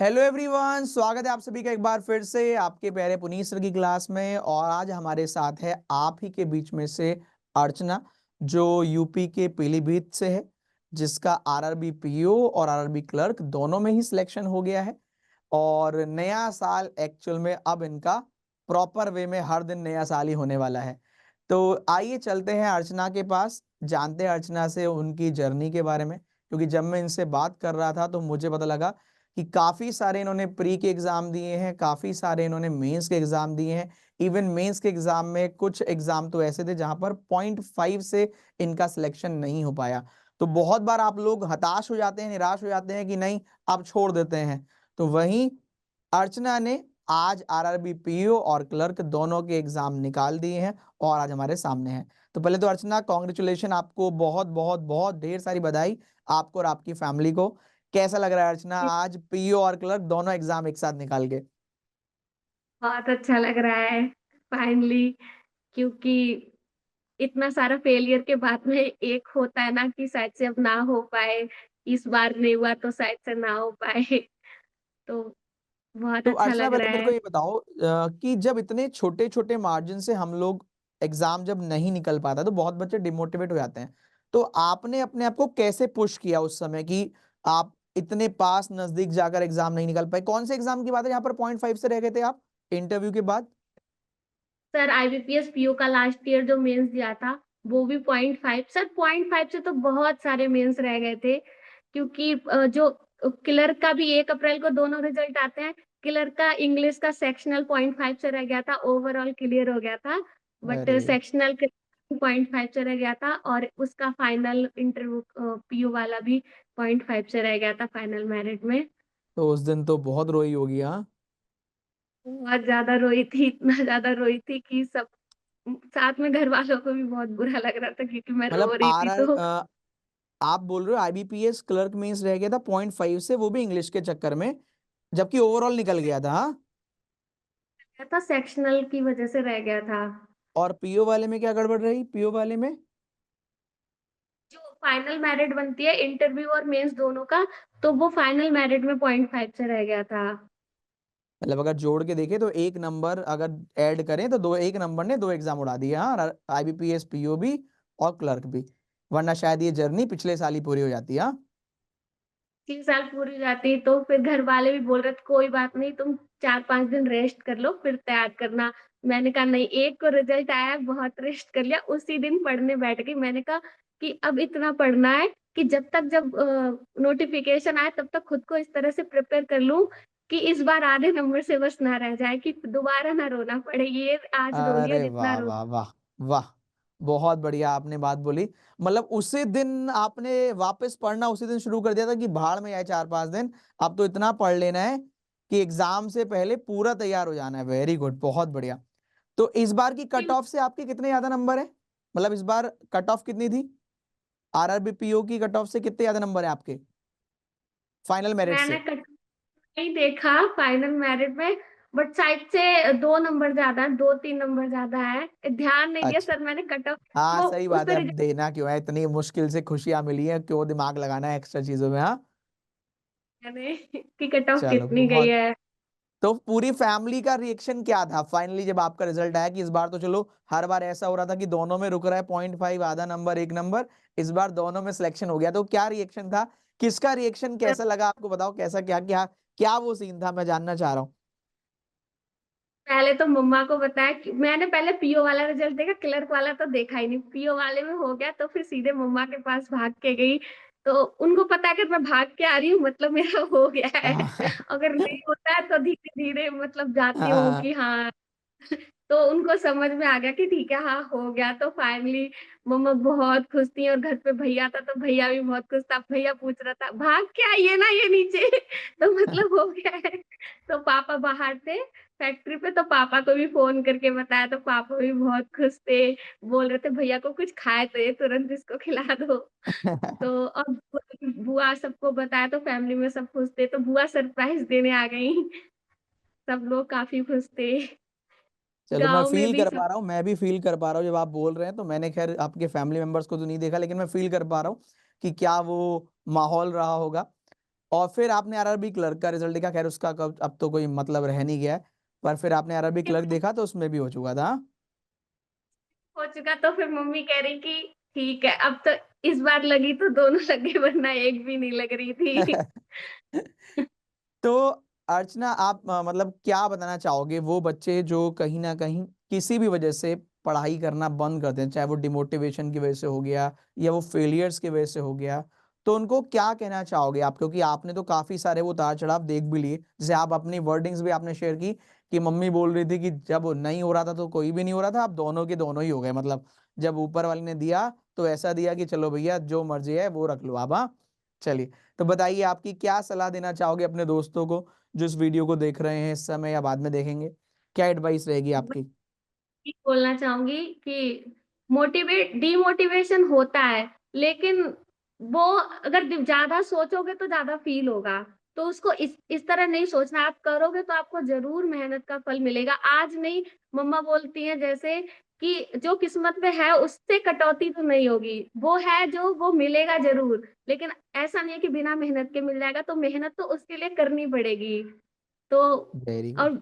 Hello everyone, स्वागत है आप सभी का एक बार फिर से आपके प्यारे पुनीत सर की क्लास में। और आज हमारे साथ है आप ही के बीच में से अर्चना, जो यूपी के पीलीभीत से है, जिसका आरआरबी पीओ और आरआरबी क्लर्क दोनों में ही सिलेक्शन हो गया है। और नया साल एक्चुअल में अब इनका प्रॉपर वे में हर दिन नया साल ही होने वाला है। तो आइए चलते हैं अर्चना के पास, जानते हैं अर्चना से उनकी जर्नी के बारे में। क्योंकि जब मैं इनसे बात कर रहा था तो मुझे पता लगा कि काफी सारे इन्होंने प्री के एग्जाम दिए हैं, काफी सारे इन्होंने मेंस के एग्जाम दिए हैं। इवन मेंस के एग्जाम में कुछ एग्जाम तो ऐसे थे जहां पर 0.5 से इनका सिलेक्शन नहीं हो पाया। तो बहुत बार आप लोग हताश हो जाते हैं, निराश हो जाते हैं कि नहीं अब छोड़ देते हैं। तो वहीं अर्चना ने आज आरआरबी पीओ और क्लर्क दोनों के एग्जाम निकाल दिए हैं और आज हमारे सामने हैं। तो पहले तो अर्चना कॉन्ग्रेचुलेशन, आपको बहुत बहुत बहुत ढेर सारी बधाई, आपको और आपकी फैमिली को। कैसा लग रहा है अर्चना आज पीओ और क्लर्क दोनों एग्जाम एक साथ निकाल के? बहुत अच्छा लग रहा है फाइनली। क्योंकि इतना सारा फेलियर के बाद में एक होता है ना कि शायद से अब ना हो पाए। इस बार नहीं हुआ तो शायद से ना हो पाए। तो बहुत तो अच्छा अर्चना लग पहले रहा मेरे को है। ये बताओ कि जब इतने छोटे छोटे मार्जिन से हम लोग एग्जाम जब नहीं निकल पाता तो बहुत बच्चे डिमोटिवेट हो जाते हैं। तो आपने अपने आप को कैसे पुश किया उस समय कि आप इतने पास नजदीक जाकर एग्जाम नहीं निकल पाए? कौन से एग्जाम की बात है जहां पर 0.5 से रह गए थे आप इंटरव्यू के बाद? सर आईबीपीएस पीओ का लास्ट ईयर जो मेंस दिया था वो भी 0.5। सर 0.5 से तो बहुत सारे मेंस रह गए थे। क्योंकि जो क्लर्क का भी 1 अप्रैल को दोनों रिजल्ट आते हैं। क्लर्क का इंग्लिश का सेक्शनल 0.5 से रह गया था, ओवरऑल क्लियर हो गया था। बट अरे सेक्शनल 0.5 से रह गया था और उसका फाइनल इंटरव्यू पीओ वाला भी 0.5 से रह गया था फाइनल मेरिट में। तो उस दिन तो बहुत रोई होगी, हाँ? बहुत ज्यादा रोई थी, इतना ज्यादा रोई थी कि सब साथ में घर वालों को भी बहुत बुरा लग रहा था क्योंकि मैं रो मतलब रही थी तो। आप बोल रहे हो आईबीपीएस क्लर्क मींस रह गया था 0.5 से, वो भी इंग्लिश के चक्कर में, जबकि ओवरऑल निकल गया था, हाँ? था सेक्शनल की वजह से रह गया था। और पीओ वाले में क्या गड़बड़ रही, पीओ वाले में? जो फाइनल मेरिट बनती है इंटरव्यू और मेंस दोनों का, तो वो फाइनल मेरिट में 0.5 से रह गया था। मतलब अगर जोड़ के देखें तो एक नंबर अगर ऐड करें तो दो, एक नंबर ने दो एग्जाम उड़ा दिए, हाँ, आईबीपीएस पीओ भी और क्लर्क भी। वरना शायद ये जर्नी पिछले साल ही पूरी हो जाती है, हाँ? 3 साल पूरी हो जाती तो फिर घर वाले भी बोल रहे थे कोई बात नहीं, तुम 4-5 दिन रेस्ट कर लो फिर तैयार करना। मैंने कहा नहीं, एक को रिजल्ट आया बहुत रेस्ट कर लिया, उसी दिन पढ़ने बैठ गई। मैंने कहा कि अब इतना पढ़ना है कि जब नोटिफिकेशन आए तब तक खुद को इस तरह से प्रिपेयर कर लूं कि इस बार आधे नंबर से बस ना रह जाए, कि दोबारा ना रोना पड़े। ये आज रो लिया अरे जितना वाह रो। वाह वाह वाह, बहुत बढ़िया आपने बात बोली। मतलब उसी दिन आपने वापस पढ़ना उसी दिन शुरू कर दिया था कि भाड़ में आए 4-5 दिन, अब तो इतना पढ़ लेना है कि एग्जाम से पहले पूरा तैयार हो जाना है। वेरी गुड, बहुत बढ़िया। तो इस बार की कट ऑफ से आपके कितने ज्यादा नंबर है? मतलब इस बार कट ऑफ कितनी थी? आरआरबी पीओ की कट ऑफ से कितने ज्यादा नंबर है आपके फाइनल मेरिट मैंने से? कट नहीं देखा फाइनल मेरिट में, बट शायद से 2 नंबर ज्यादा, 2-3 नंबर ज्यादा है। ध्यान नहीं दिया अच्छा, सर मैंने कट ऑफ। हाँ वो सही उस बात है, पर अब देना क्यों है, इतनी मुश्किल से खुशियां मिली है, क्यों दिमाग लगाना है एक्स्ट्रा चीजों में, हाँ? मैंने कि कट ऑफ चलो कितनी गई बहुत। है। तो पूरी फैमिली का रिएक्शन क्या था फाइनली जब आपका रिजल्ट आया कि इस बार तो चलो, हर बार ऐसा हो रहा था कि दोनों में रुक रहा है 0.5, आधा नंबर एक नंबर, इस बार दोनों में सिलेक्शन हो गया, तो क्या रिएक्शन था? किसका रिएक्शन कैसा लगा आपको, बताओ कैसा, क्या क्या क्या वो सीन था, मैं जानना चाह रहा हूँ। पहले तो मम्मा को बताया कि मैंने पहले पीओ वाला रिजल्ट देखा, क्लर्क वाला तो देखा ही नहीं। पीओ वाले में हो गया तो फिर सीधे मम्मा के पास भाग के गई। तो उनको पता है कि मैं भाग के आ रही हूँ मतलब मेरा हो गया है। अगर नहीं होता है तो धीरे धीरे मतलब जाती हूँ हाँ, कि हाँ। तो उनको समझ में आ गया कि ठीक है हाँ हो गया। तो फाइनली मम्मा बहुत खुश थी और घर पे भैया था तो भैया भी बहुत खुश था। भैया पूछ रहा था भाग के आइए ना ये नीचे। तो मतलब हो गया है। तो पापा बाहर थे फैक्ट्री पे, तो पापा को भी फोन करके बताया तो पापा भी बहुत खुश थे। बोल रहे थे भैया को कुछ खाए तो ये तुरंत इसको खिला दो। तो अब बुआ सबको बताया तो फैमिली में सब खुश थे, तो बुआ सरप्राइज देने आ गई। सब लोग काफी खुश थे। चलो मैं गांव में फील भी कर सब। पा रहा हूँ, मैं भी फील कर पा रहा हूँ जब आप बोल रहे हैं, तो मैंने खैर आपके फैमिली मेंबर्स को तो नहीं देखा, लेकिन मैं फील कर पा रहा हूँ कि क्या वो माहौल रहा होगा। और फिर आपने आरआरबी क्लर्क का रिजल्ट देखा, खैर उसका अब तो कोई मतलब रह नहीं गया है, पर फिर आपने आरआरबी क्लर्क देखा तो उसमें भी हो चुका था। हो चुका, तो फिर मम्मी कह रही कि ठीक है, अब तो इस बार लगी तो दोनों लगे, वरना एक भी नहीं लग रही थी। तो अर्चना आप मतलब क्या बताना चाहोगे वो बच्चे जो कहीं ना कहीं किसी भी वजह से पढ़ाई करना बंद कर दें, चाहे वो डिमोटिवेशन की वजह से हो गया या वो फेलियर्स की वजह से हो गया, तो उनको क्या कहना चाहोगे आप? क्योंकि आपने तो काफी सारे वो उतार चढ़ाव देख भी लिए, जैसे आप अपनी वर्डिंग्स भी आपने शेयर की कि मम्मी बोल रही थी कि जब नहीं हो रहा था तो कोई भी नहीं हो रहा था, आप दोनों के दोनों ही हो गए, मतलब जब ऊपर वाले ने दिया तो ऐसा दिया कि चलो भैया जो मर्जी है वो रख लो आप। हाँ, चलिए, तो बताइए आपकी क्या सलाह देना चाहोगे अपने दोस्तों को जो इस वीडियो को देख रहे हैं इस समय या बाद में देखेंगे? क्या एडवाइस रहेगी आपकी? ये बोलना चाहूंगी कि डिमोटिवेशन होता है, लेकिन वो अगर ज्यादा सोचोगे तो ज्यादा फील होगा। तो उसको इस तरह नहीं सोचना, आप करोगे तो आपको जरूर मेहनत का फल मिलेगा। आज नहीं, मम्मा बोलती हैं जैसे कि जो किस्मत में है उससे कटौती तो नहीं होगी, वो है जो वो मिलेगा जरूर, लेकिन ऐसा नहीं है कि बिना मेहनत के मिल जाएगा, तो मेहनत तो उसके लिए करनी पड़ेगी। तो वेरी गुड। और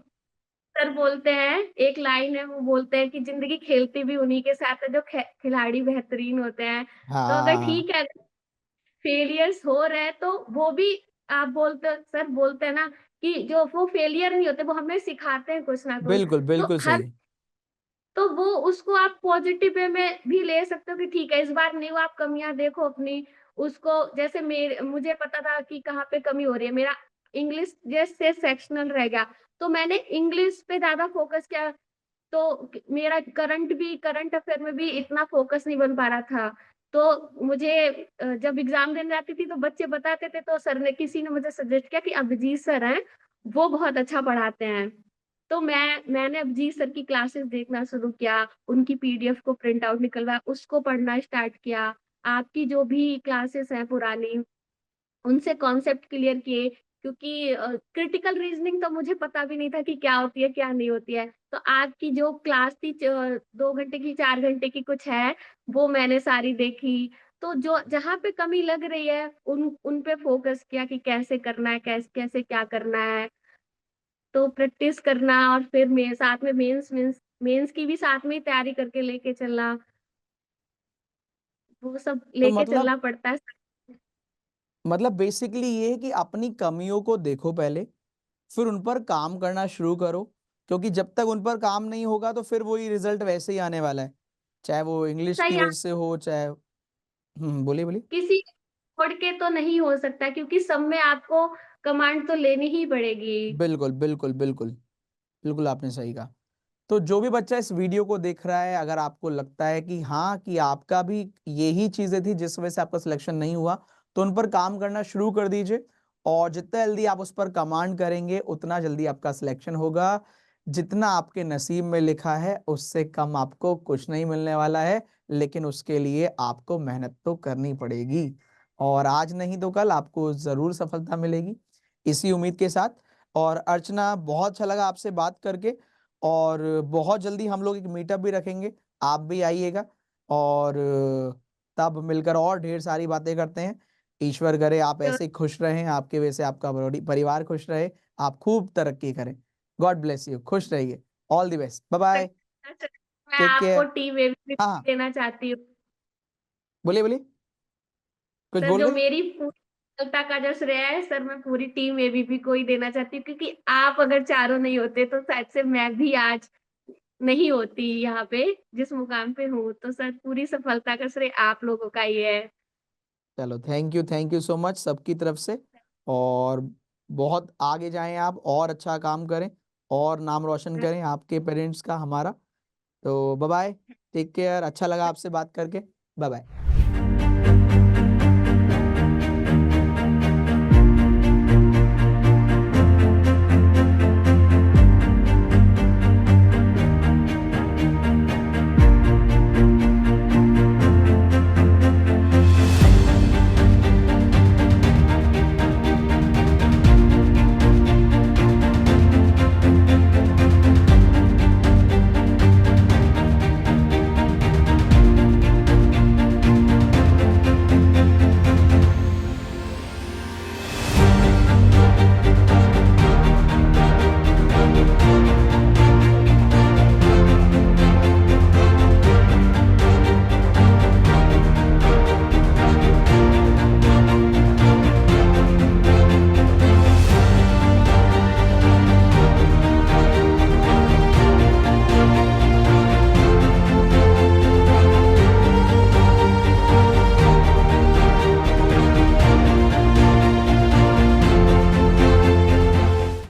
सर बोलते हैं, एक लाइन है, वो बोलते हैं कि जिंदगी खेलती भी उन्हीं के साथ है जो खिलाड़ी बेहतरीन होते हैं। तो अगर हाँ, ठीक है, फेलियर्स हो रहे हैं तो वो भी, आप बोलते, सर बोलते हैं ना कि जो वो फेलियर नहीं होते, वो हमें सिखाते हैं कुछ ना कुछ। बिल्कुल तो बिल्कुल हर, सही। तो वो उसको आप पॉजिटिव वे में भी ले सकते हो कि ठीक है, इस बार नहीं हुआ, आप कमियां देखो अपनी। उसको, जैसे मेरे, मुझे पता था कि कहाँ पे कमी हो रही है, मेरा इंग्लिश जैसे सेक्शनल रह गया, तो मैंने इंग्लिश पे ज्यादा फोकस किया। तो मेरा करंट अफेयर में भी इतना फोकस नहीं बन पा रहा था। तो मुझे जब एग्जाम देने जाती थी तो बच्चे बताते थे, तो सर ने, किसी ने मुझे सजेस्ट किया कि अभिजीत सर हैं, वो बहुत अच्छा पढ़ाते हैं। तो मैंने अभिजीत सर की क्लासेस देखना शुरू किया, उनकी पीडीएफ को प्रिंट आउट निकलवा उसको पढ़ना स्टार्ट किया। आपकी जो भी क्लासेस हैं पुरानी, उनसे कॉन्सेप्ट क्लियर किए, क्योंकि क्रिटिकल रीजनिंग तो मुझे पता भी नहीं था कि क्या होती है क्या नहीं होती है। तो आज की जो क्लास थी, 2 घंटे की, 4 घंटे की कुछ है, वो मैंने सारी देखी। तो जो जहाँ पे कमी लग रही है उन पे फोकस किया कि कैसे करना है, कैसे कैसे क्या करना है। तो प्रैक्टिस करना, और फिर साथ में मेंस की भी साथ में ही तैयारी करके लेके चलना, वो सब तो लेके चलना पड़ता है। मतलब बेसिकली ये है कि अपनी कमियों को देखो पहले, फिर उन पर काम करना शुरू करो, क्योंकि जब तक उन पर काम नहीं होगा तो फिर वही रिजल्ट वैसे ही आने वाला है, चाहे वो इंग्लिश की सही, वजह से हो चाहे। बोलिए बोलिए। किसी छोड़ के तो नहीं हो सकता, क्योंकि सब में आपको कमांड तो लेनी ही पड़ेगी। बिल्कुल बिल्कुल बिल्कुल, बिल्कुल आपने सही कहा। तो जो भी बच्चा इस वीडियो को देख रहा है, अगर आपको लगता है कि हाँ कि आपका भी यही चीजें थी जिस वजह से आपका सिलेक्शन नहीं हुआ, तो उन पर काम करना शुरू कर दीजिए, और जितना जल्दी आप उस पर कमांड करेंगे उतना जल्दी आपका सिलेक्शन होगा। जितना आपके नसीब में लिखा है उससे कम आपको कुछ नहीं मिलने वाला है, लेकिन उसके लिए आपको मेहनत तो करनी पड़ेगी, और आज नहीं तो कल आपको जरूर सफलता मिलेगी, इसी उम्मीद के साथ। और अर्चना, बहुत अच्छा लगा आपसे बात करके, और बहुत जल्दी हम लोग एक मीटअप भी रखेंगे, आप भी आइएगा, और तब मिलकर और ढेर सारी बातें करते हैं। ईश्वर करे आप तो ऐसे ही खुश रहें, आपके वजह से आपका परिवार खुश रहे, आप खूब तरक्की करें। गॉड ब्लेस यू, खुश रहिए। All the best, bye bye. मैं टेक आपको केयर। टीम में भी हाँ हाँ, देना चाहती हूँ। बोलिए बोलिए, कुछ सर, बोल जो रहे थे? मेरी पूरी सफलता का जो श्रेय है सर, मैं पूरी टीम एबीपी को ही देना चाहती हूँ, क्योंकि आप अगर चारों नहीं होते तो शायद से मैं भी आज नहीं होती यहाँ पे, जिस मुकाम पे हूँ। तो सर, पूरी सफलता का श्रेय आप लोगों का ही है। चलो, थैंक यू सो मच सबकी तरफ से, और बहुत आगे जाएं आप, और अच्छा काम करें, और नाम रोशन करें आपके पेरेंट्स का, हमारा। तो बाय बाय, टेक केयर, अच्छा लगा आपसे बात करके, बाय बाय।